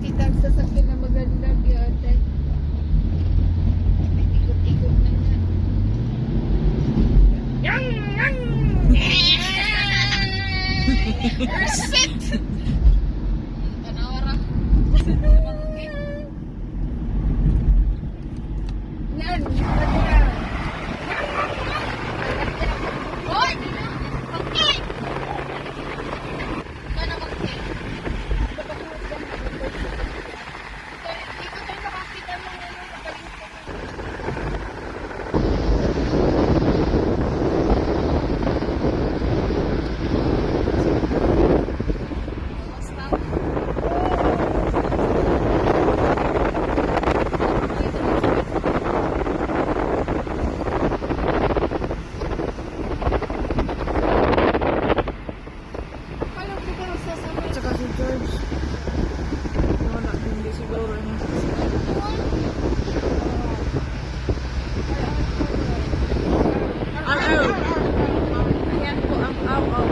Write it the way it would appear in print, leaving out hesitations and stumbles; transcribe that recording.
Kita ang sasakyan na maganda yun. Ikot-ikot na nga. Yang! Yang! Reset! Tanawara. Nan! Hoy! Okay! Mana mag-okay? Hindi ko tayo nakakita mo ngayon. Tsaka si George. Wala, hindi siguro niya. Ang aw. Ayan po ang aw-aw.